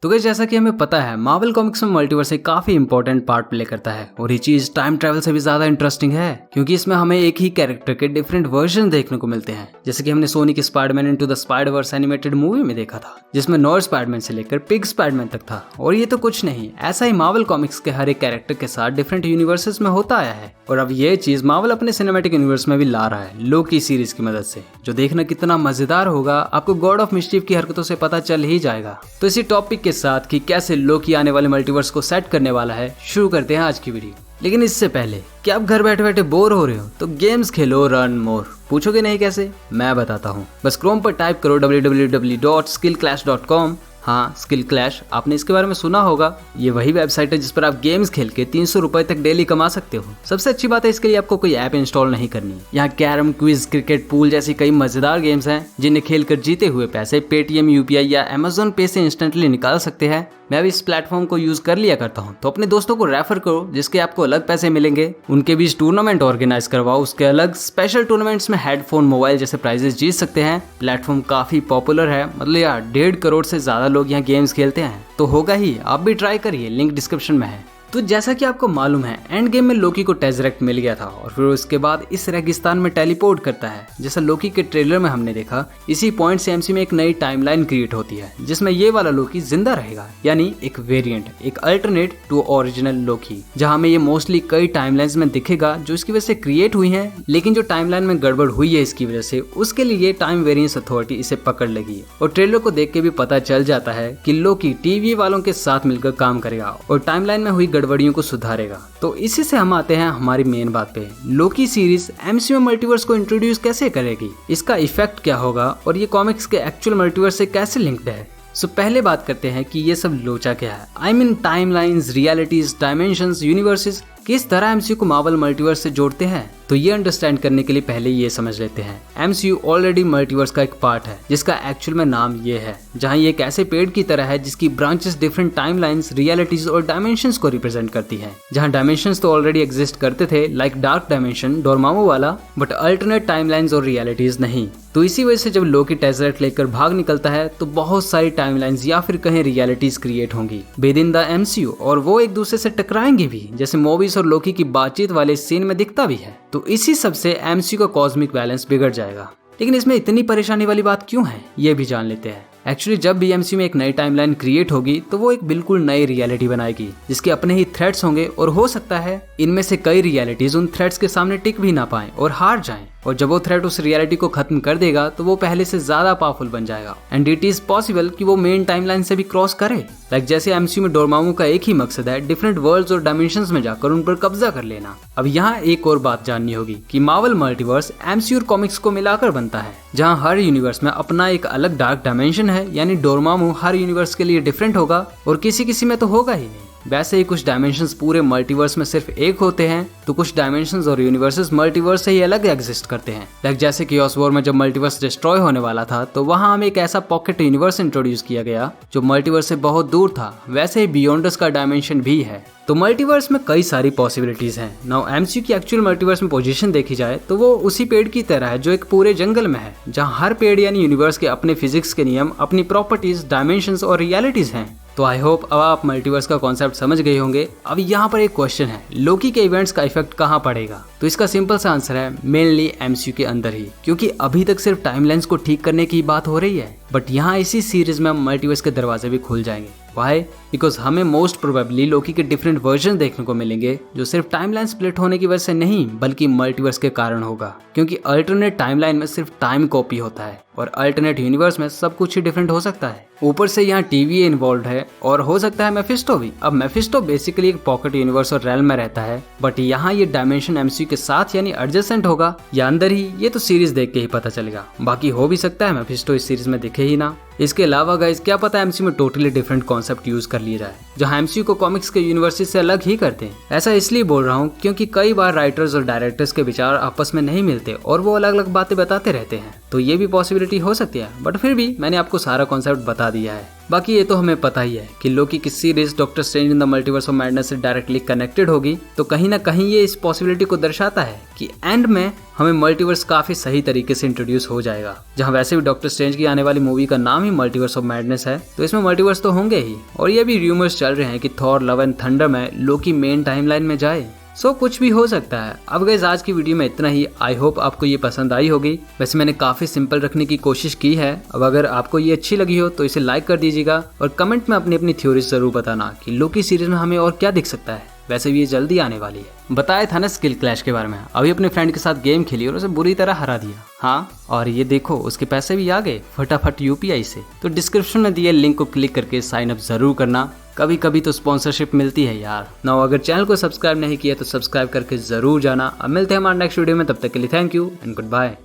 तो गाइस जैसा कि हमें पता है मार्वल कॉमिक्स में मल्टीवर्स एक काफी इंपॉर्टेंट पार्ट प्ले करता है और ये चीज टाइम ट्रैवल से भी ज्यादा इंटरेस्टिंग है क्योंकि इसमें हमें एक ही कैरेक्टर के डिफरेंट वर्जन देखने को मिलते हैं। जैसे कि हमने सोनी की Spiderman into the Spider-Verse animated movie में देखा था जिसमें नॉर्थ स्पाइडरमैन से लेकर पिग स्पाइडरमैन तक था। और ये तो कुछ नहीं, ऐसा ही मार्वल कॉमिक्स के हर एक कैरेक्टर के साथ डिफरेंट यूनिवर्सेस में होता आया है और अब ये चीज मार्वल अपने सिनेमैटिक यूनिवर्स में भी ला रहा है लोकी सीरीज की मदद से, जो देखना कितना मजेदार होगा आपको गॉड ऑफ मिस्चीफ की हरकतों से पता चल ही जाएगा। तो इसी टॉपिक के साथ कि कैसे लोकी आने वाले मल्टीवर्स को सेट करने वाला है शुरू करते हैं आज की वीडियो। लेकिन इससे पहले कि आप घर बैठे बैठे बोर हो रहे हो तो गेम्स खेलो रन मोर। पूछोगे नहीं कैसे, मैं बताता हूँ। बस क्रोम पर टाइप करो www.skillclash.com। हाँ, स्किल क्लैश, आपने इसके बारे में सुना होगा। ये वही वेबसाइट है जिस पर आप गेम्स खेल के 300 रुपए तक डेली कमा सकते हो। सबसे अच्छी बात है इसके लिए आपको कोई ऐप इंस्टॉल नहीं करनी। यहाँ कैरम, क्विज, क्रिकेट, पूल जैसी कई मजेदार गेम्स हैं जिन्हें खेल कर जीते हुए पैसे पेटीएम, यूपीआई या अमेजोन पे से इंस्टेंटली निकाल सकते हैं। मैं भी इस प्लेटफॉर्म को यूज कर लिया करता हूँ, तो अपने दोस्तों को रेफर करो जिसके आपको अलग पैसे मिलेंगे। उनके बीच टूर्नामेंट ऑर्गेनाइज करवाओ, उसके अलग स्पेशल टूर्नामेंट्स में हेडफोन, मोबाइल जैसे प्राइजेस जीत सकते हैं। प्लेटफॉर्म काफी पॉपुलर है, मतलब यार 1.5 करोड़ से ज्यादा लोग यहाँ गेम्स खेलते हैं, तो होगा ही। आप भी ट्राई करिए, लिंक डिस्क्रिप्शन में है। तो जैसा कि आपको मालूम है एंड गेम में लोकी को टेज़रेक्ट मिल गया था और फिर उसके बाद इस रेगिस्तान में टेलीपोर्ट करता है। जैसा लोकी के ट्रेलर में हमने देखा, इसी पॉइंट से एमसी में एक नई टाइमलाइन क्रिएट होती है जिसमें ये वाला लोकी जिंदा रहेगा, यानी एक वेरिएंट, एक अल्टरनेट टू ओरिजिनल लोकी, जहां में ये मोस्टली कई टाइमलाइंस में दिखेगा जो इसकी वजह से क्रिएट हुई है। लेकिन जो टाइमलाइन में गड़बड़ हुई है इसकी वजह से, उसके लिए टाइम वेरिएंस अथॉरिटी इसे पकड़ लेगी और ट्रेलर को देख के भी पता चल जाता है कि लोकी टीवी वालों के साथ मिलकर काम करेगा और टाइमलाइन में हुई गड़बड़ियों को सुधारेगा। तो इसी से हम आते हैं हमारी मेन बात पे। लोकी सीरीज एमसीयू मल्टीवर्स को इंट्रोड्यूस कैसे करेगी, इसका इफेक्ट क्या होगा और ये कॉमिक्स के एक्चुअल मल्टीवर्स से कैसे लिंक्ड है। सो पहले बात करते हैं कि ये सब लोचा क्या है। I mean timelines, realities, dimensions, universes किस तरह एमसीयू को मार्वल मल्टीवर्स से जोड़ते हैं। तो ये अंडरस्टैंड करने के लिए पहले ये समझ लेते हैं, एमसीयू ऑलरेडी मल्टीवर्स का एक पार्ट है जिसका एक्चुअल में नाम ये है, जहां ये एक ऐसे पेड़ की तरह है जिसकी ब्रांचेस डिफरेंट टाइमलाइंस, रियलिटीज और डायमेंशंस को रिप्रेजेंट करती है। जहां डायमेंशंस तो ऑलरेडी एग्जिस्ट करते थे, लाइक डार्क डायमेंशन, डोरमामू वाला, बट अल्टरनेट टाइमलाइंस और रियलिटीज नहीं। तो इसी वजह से जब लोकी टेज़रेक्ट लेकर भाग निकलता है तो बहुत सारी टाइमलाइंस या फिर कहीं रियलिटीज क्रिएट होंगी विद इन द एमसीयू और वो एक दूसरे से टकराएंगी भी, जैसे मोबिस और लोकी की बातचीत वाले सीन में दिखता भी है। तो इसी सब से एमसीयू का कॉस्मिक बैलेंस बिगड़ जाएगा। लेकिन इसमें इतनी परेशानी वाली बात क्यों है, ये भी जान लेते हैं। एक्चुअली जब भी एमसीयू में एक नई टाइमलाइन क्रिएट होगी तो वो एक बिल्कुल नई रियलिटी बनाएगी जिसके अपने ही थ्रेट्स होंगे और हो सकता है इनमें से कई रियलिटीज उन थ्रेट्स के सामने टिक भी ना पाएं और हार जाएं। और जब वो थ्रेट उस रियलिटी को खत्म कर देगा तो वो पहले से ज्यादा पावरफुल बन जाएगा एंड इट इज पॉसिबल कि वो मेन टाइमलाइन से भी क्रॉस करे। लाइक जैसे एमसीयू में डोरमामू का एक ही मकसद है, डिफरेंट वर्ल्ड्स और डायमेंशंस में जाकर उन पर कब्जा कर लेना। अब यहाँ एक और बात जाननी होगी कि मार्वल मल्टीवर्स एमसीयू और कॉमिक्स को मिलाकर बनता है, जहाँ हर यूनिवर्स में अपना एक अलग डार्क डायमेंशन है, यानी डोरमामू हर यूनिवर्स के लिए डिफरेंट होगा और किसी किसी में तो होगा ही नहीं। वैसे ही कुछ डायमेंशंस पूरे मल्टीवर्स में सिर्फ एक होते हैं, तो कुछ डायमेंशंस और यूनिवर्सेस मल्टीवर्स से ही अलग एग्जिस्ट करते हैं। लाइक जैसे कि कियोस वॉर में जब मल्टीवर्स डिस्ट्रॉय होने वाला था तो वहां हमें एक ऐसा पॉकेट यूनिवर्स इंट्रोड्यूस किया गया जो मल्टीवर्स से बहुत दूर था। वैसे ही बियॉन्डर्स का डायमेंशन भी है। तो मल्टीवर्स में कई सारी पॉसिबिलिटीज हैं। नाउ एमसीयू की एक्चुअल मल्टीवर्स में पोजीशन देखी जाए तो वो उसी पेड़ की तरह है जो एक पूरे जंगल में है, जहां हर पेड़ यानी यूनिवर्स के अपने फिजिक्स के नियम, अपनी प्रॉपर्टीज, डायमेंशंस और रियलिटीज हैं। तो आई होप अब आप मल्टीवर्स का कॉन्सेप्ट समझ गए होंगे। अब यहाँ पर एक क्वेश्चन है, लोकी के इवेंट्स का इफेक्ट कहाँ पड़ेगा। तो इसका सिंपल सा आंसर है मेनली एमसीयू के अंदर ही, क्योंकि अभी तक सिर्फ टाइमलाइंस को ठीक करने की बात हो रही है, बट यहाँ इसी सीरीज में मल्टीवर्स के दरवाजे भी खुल जाएंगे। वाई? बिकॉज हमें मोस्ट प्रोबेबली लोकी के डिफरेंट वर्जन देखने को मिलेंगे जो सिर्फ टाइमलाइन स्प्लिट होने की वजह से नहीं बल्कि मल्टीवर्स के कारण होगा, क्योंकि अल्टरनेट टाइमलाइन में सिर्फ टाइम कॉपी होता है और अल्टरनेट यूनिवर्स में सब कुछ ही डिफरेंट हो सकता है। ऊपर से यहाँ टीवी इन्वॉल्व है और हो सकता है मेफिस्टो भी। अब मेफिस्टो बेसिकली एक पॉकेट यूनिवर्स और रेल्म में रहता है, बट यहाँ ये डायमेंशन एमसीयू के साथ यानी एडजेसेंट होगा या अंदर ही, ये तो सीरीज देख के ही पता चलेगा। बाकी हो भी सकता है मेफिस्टो इस सीरीज में दिखे ही ना। इसके अलावा गाइस क्या पता एमसीयू में टोटली डिफरेंट कॉन्सेप्ट यूज कर लिया जाए जहां एमसीयू को कॉमिक्स के यूनिवर्सिटी से अलग ही करते हैं। ऐसा इसलिए बोल रहा हूँ क्योंकि कई बार राइटर्स और डायरेक्टर्स के विचार आपस में नहीं मिलते और वो अलग अलग बातें बताते रहते हैं, तो ये भी पॉसिबिलिटी हो सकती है। बट फिर भी मैंने आपको सारा कॉन्सेप्ट बता दिया है। बाकी ये तो हमें पता ही है कि लोकी की series doctor strange in the multiverse of madness से डायरेक्टली कनेक्टेड होगी, तो कहीं ना कहीं ये इस पॉसिबिलिटी को दर्शाता है कि एंड में हमें मल्टीवर्स काफी सही तरीके से इंट्रोड्यूस हो जाएगा। जहां वैसे भी डॉक्टर स्ट्रेंज की आने वाली मूवी का नाम ही मल्टीवर्स ऑफ मैडनेस है, तो इसमें मल्टीवर्स तो होंगे ही। और ये भी रूमर्स चल रहे हैं कि थॉर लव एंड थंडर में लोकी मेन टाइमलाइन में जाए। सो कुछ भी हो सकता है। अब गाइस आज की वीडियो में इतना ही। आई होप आपको ये पसंद आई होगी। वैसे मैंने काफी सिंपल रखने की कोशिश की है। अब अगर आपको ये अच्छी लगी हो तो इसे लाइक कर दीजिएगा और कमेंट में अपनी अपनी थ्योरीज जरूर बताना कि लोकी सीरीज में हमें और क्या दिख सकता है। वैसे भी ये जल्दी आने वाली है। बताया था ना स्किल क्लैश के बारे में। अभी अपने फ्रेंड के साथ गेम खेली और उसे बुरी तरह हरा दिया। हाँ, और ये देखो उसके पैसे भी आ गए फटाफट यूपीआई से। तो डिस्क्रिप्शन में दिए लिंक को क्लिक करके साइन अप जरूर करना। कभी कभी तो स्पॉन्सरशिप मिलती है यार। नाउ अगर चैनल को सब्सक्राइब नहीं किया तो सब्सक्राइब करके जरूर जाना। अब मिलते हैं हमारे नेक्स्ट वीडियो में, तब तक के लिए thank you and good bye.